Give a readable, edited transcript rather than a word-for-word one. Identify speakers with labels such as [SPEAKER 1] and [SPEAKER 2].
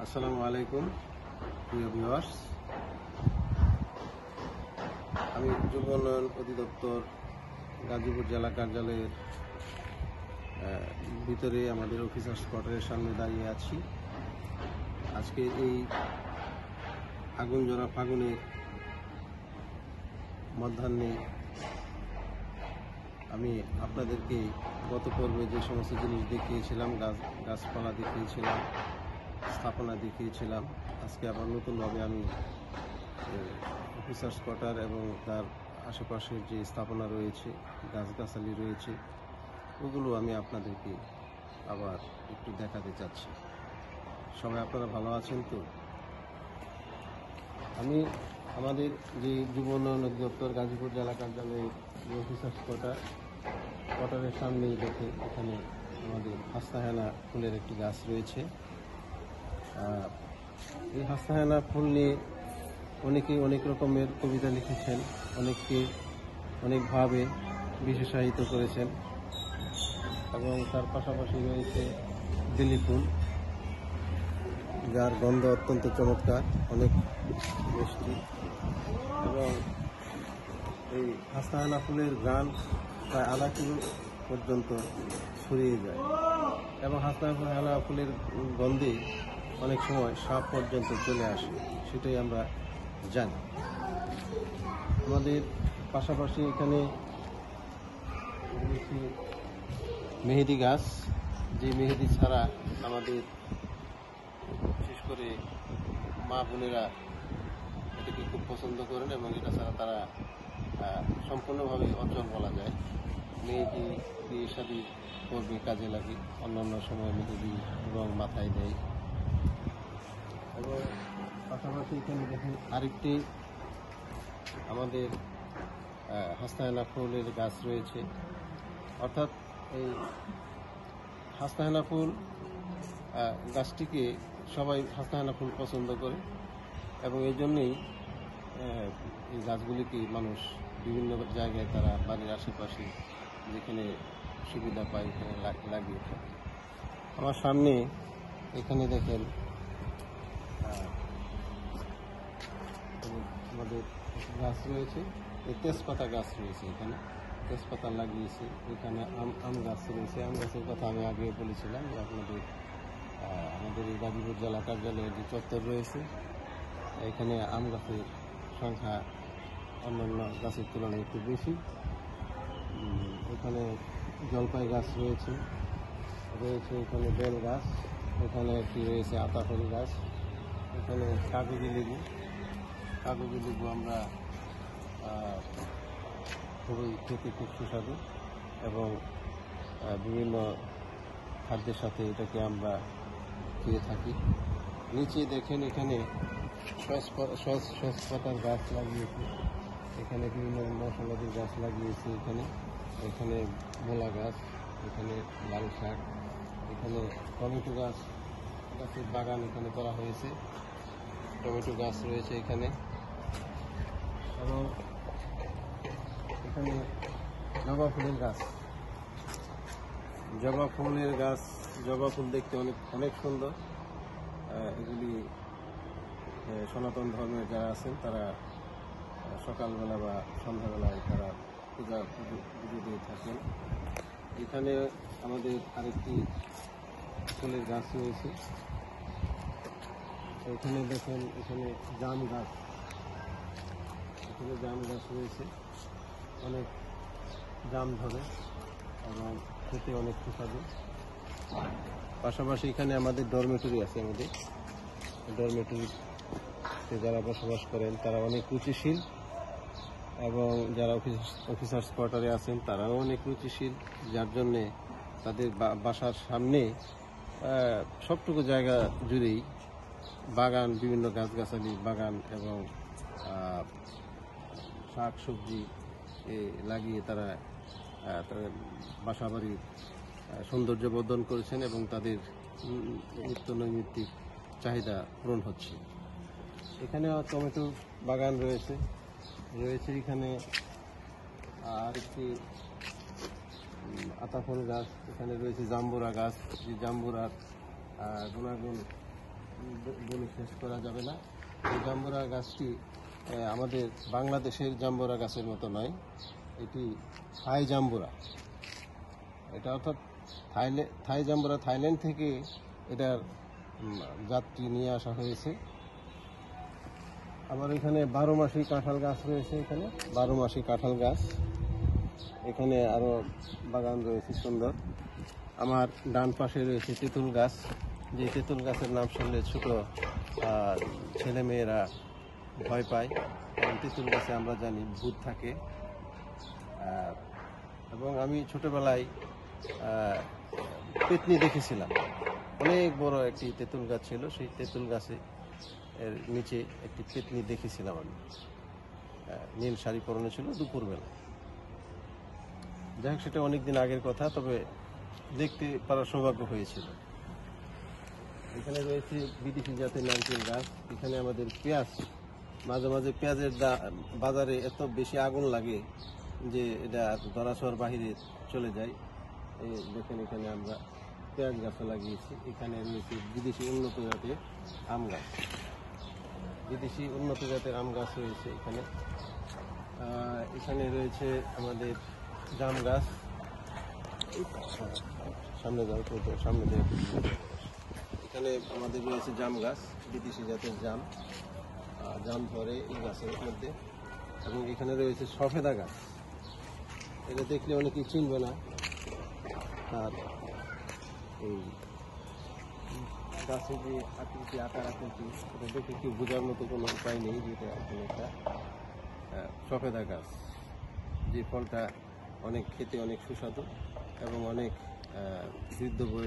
[SPEAKER 1] আসসালামু আলাইকুম প্রিয় ভিউয়ার্স, আমি যুব উন্নয়ন অধিদপ্তর গাজীপুর জেলা কার্যালয়ের ভিতরে আমাদের অফিসার্স কোয়ার্টারের সামনে দাঁড়িয়ে আছি। আজকে এই আগুনজোড়া ফাগুনের মধ্যাহ্নে আমি আপনাদেরকে গত পর্বে যে সমস্ত জিনিস দেখিয়েছিলাম, গাছপালা দেখিয়েছিলাম, স্থাপনা দেখিয়েছিলাম, আজকে আবার নতুনভাবে আমি অফিসার্স কোয়ার্টার এবং তার আশেপাশের যে স্থাপনা রয়েছে, গাছগাছালি রয়েছে, ওগুলো আমি আপনাদেরকে আবার একটু দেখাতে চাচ্ছি। সবাই আপনারা ভালো আছেন তো? আমি আমাদের যে যুব উন্নয়ন অধিদপ্তর গাজীপুর জেলা কার্যালয়ের যে অফিসার্স কোয়ার্টারের সামনেই দেখে এখানে আমাদের হাস্তাহেনা ফুলের একটি গাছ রয়েছে। এই হাস্তাহেনা ফুল নিয়ে অনেকেই অনেক রকমের কবিতা লিখেছেন, অনেককে অনেকভাবে বিশেষায়িত করেছেন এবং তার পাশাপাশি রয়েছে বেলি ফুল, যার গন্ধ অত্যন্ত চমৎকার, অনেক মিষ্টি এবং এই হাস্তাহেনা ফুলের ঘ্রাণ প্রায় আধা কিলো পর্যন্ত ছড়িয়ে যায় এবং হাস্তাহেনা ফুলের গন্ধে অনেক সময় সাপ পর্যন্ত চলে আসে, সেটাই আমরা জানি। আমাদের পাশাপাশি এখানে রয়েছে মেহেদি গাছ, যে মেহেদি ছাড়া আমাদের বিশেষ করে মা বোনেরা এটাকে খুব পছন্দ করেন এবং এটা ছাড়া তারা সম্পূর্ণভাবে অচল বলা যায়। মেহেদি বিয়ে শাদী পর্বে কাজে লাগে, অন্যান্য সময় মেহেদি রং মাথায় দেয় এবং পাশাপাশি এখানে দেখুন আরেকটি আমাদের হাস্তাহেনা ফুলের গাছ রয়েছে। অর্থাৎ এই হাস্তাহেনা ফুল গাছটিকে সবাই হাস্তাহেনা ফুল পছন্দ করে এবং এই জন্যেই এই গাছগুলিকে মানুষ বিভিন্ন জায়গায় তারা বাড়ির আশেপাশে যেখানে সুবিধা পায় এখানে লাগিয়ে থাকে। আমার সামনে এখানে দেখেন আমাদের গাছ রয়েছে, এই তেজপাতা গাছ রয়েছে, এখানে তেজপাতা লাগিয়েছে। এখানে আম গাছ রয়েছে। আম গাছের কথা আমি আগে বলেছিলাম যে আমাদের এই গাজীপুর জেলা কার্যালয়ের যে চত্বর রয়েছে, এখানে আম গাছের সংখ্যা অন্যান্য গাছের তুলনায় একটু বেশি। এখানে জলপাই গাছ রয়েছে, এখানে বেল গাছ, এখানে একটি রয়েছে আতাফল গাছ, এখানে কাগজি লেবু আমরা খেতে খুব সুস্বাদু এবং বিভিন্ন খাদ্যের সাথে এটাকে আমরা খেয়ে থাকি। নিচে দেখেন এখানে সস পাতার গাছ লাগিয়েছে, এখানে বিভিন্ন মশলাদের গাছ লাগিয়েছে, এখানে মূলা গাছ, এখানে লাল শাক, এখানে টমেটো গাছের বাগান এখানে করা হয়েছে। টমেটো গাছ রয়েছে এখানে এবং এখানে জবা ফুলের গাছ। জবা ফুল দেখতে অনেক সুন্দর। এগুলি সনাতন ধর্মের যারা আছেন তারা সকালবেলা বা সন্ধ্যাবেলায় তারা পুজো দিয়ে থাকেন। এখানে আমাদের আরেকটি ফুলের গাছ রয়েছে। এখানে দেখেন এখানে জাম গাছ রয়েছে, অনেক জাম ধরে এবং খেতে অনেক সুস্বাদু। পাশাপাশি এখানে আমাদের ডরমেটরি আছে। আমাদের ডরমেটরিতে যারা বসবাস করেন তারা অনেক রুচিশীল এবং যারা অফিসার্স কোয়ার্টারে আছেন তারাও অনেক রুচিশীল, যার জন্যে তাদের বাসার সামনে সবটুকু জায়গা জুড়েই বাগান, বিভিন্ন গাছগাছালি বাগান এবং শাক সবজি লাগিয়ে তারা তাদের বাসা বাড়ির সৌন্দর্য বর্ধন করেছেন এবং তাদের নিত্য নৈমিত্তিক চাহিদা পূরণ হচ্ছে। এখানে টমেটো বাগান রয়েছে এখানে আরেকটি আতাফল গাছ, এখানে রয়েছে জাম্বুরা গাছ। যে জাম্বুরার গুণাগুণ বলে শেষ করা যাবে না। এই জাম্বুরা গাছটি আমাদের বাংলাদেশের জাম্বুরা গাছের মতো নয়, এটি থাই জাম্বুরা। এটা অর্থাৎ থাই জাম্বুরা, থাইল্যান্ড থেকে এটার জাতটি নিয়ে আসা হয়েছে। আবার এখানে 12 মাসি কাঁঠাল গাছ রয়েছে, এখানে 12 মাসি কাঁঠাল গাছ। এখানে আরো বাগান রয়েছে সুন্দর। আমার ডান পাশে রয়েছে তেঁতুল গাছ, যে তেঁতুল গাছের নাম শুনলে ছোট ছেলে মেয়েরা ভয় পায়, কারণ তেঁতুল গাছে আমরা জানি ভূত থাকে। এবং আমি ছোটবেলায় পেতনি দেখেছিলাম, অনেক বড় একটি তেঁতুল গাছ ছিল, সেই তেঁতুল গাছে এর নিচে একটি পেতনি দেখেছিলাম আমি। নীল শাড়ি পরনে ছিল, দুপুরবেলা। যাই হোক, সেটা অনেকদিন আগের কথা, তবে দেখতে পারার সৌভাগ্য হয়েছিল। এখানে রয়েছে বিদেশি জাতের নারকেল গাছ। এখানে আমাদের পেঁয়াজ, মাঝে মাঝে পেঁয়াজের বাজারে এত বেশি আগুন লাগে যে এটা ধরাছোঁয়ার বাহিরে চলে যায়। এই দেখেন, এখানে আমরা পেঁয়াজ গাছও লাগিয়েছি। এখানে রয়েছে বিদেশি উন্নত জাতের আম গাছ, বিদেশি উন্নত জাতের আম গাছ রয়েছে এখানে। এখানে রয়েছে আমাদের জাম গাছ। সামনে যাও তো, সামনে দিয়ে এখানে আমাদের রয়েছে জাম গাছ, বিদেশি জাতের জাম। জাম ধরে এই গাছের মধ্যে। এবং এখানে রয়েছে সফেদা গাছ, এটা দেখলে অনেকেই চিনবে না। আর এই গাছের যে আকৃতি, আকার আকৃতি, এটা দেখে কি বোঝার মতো কোনো উপায় নেই যে এটা আসলে একটা সফেদা গাছ। যে ফলটা অনেক খেতে অনেক সুস্বাদু এবং অনেক বৃদ্ধ বয়স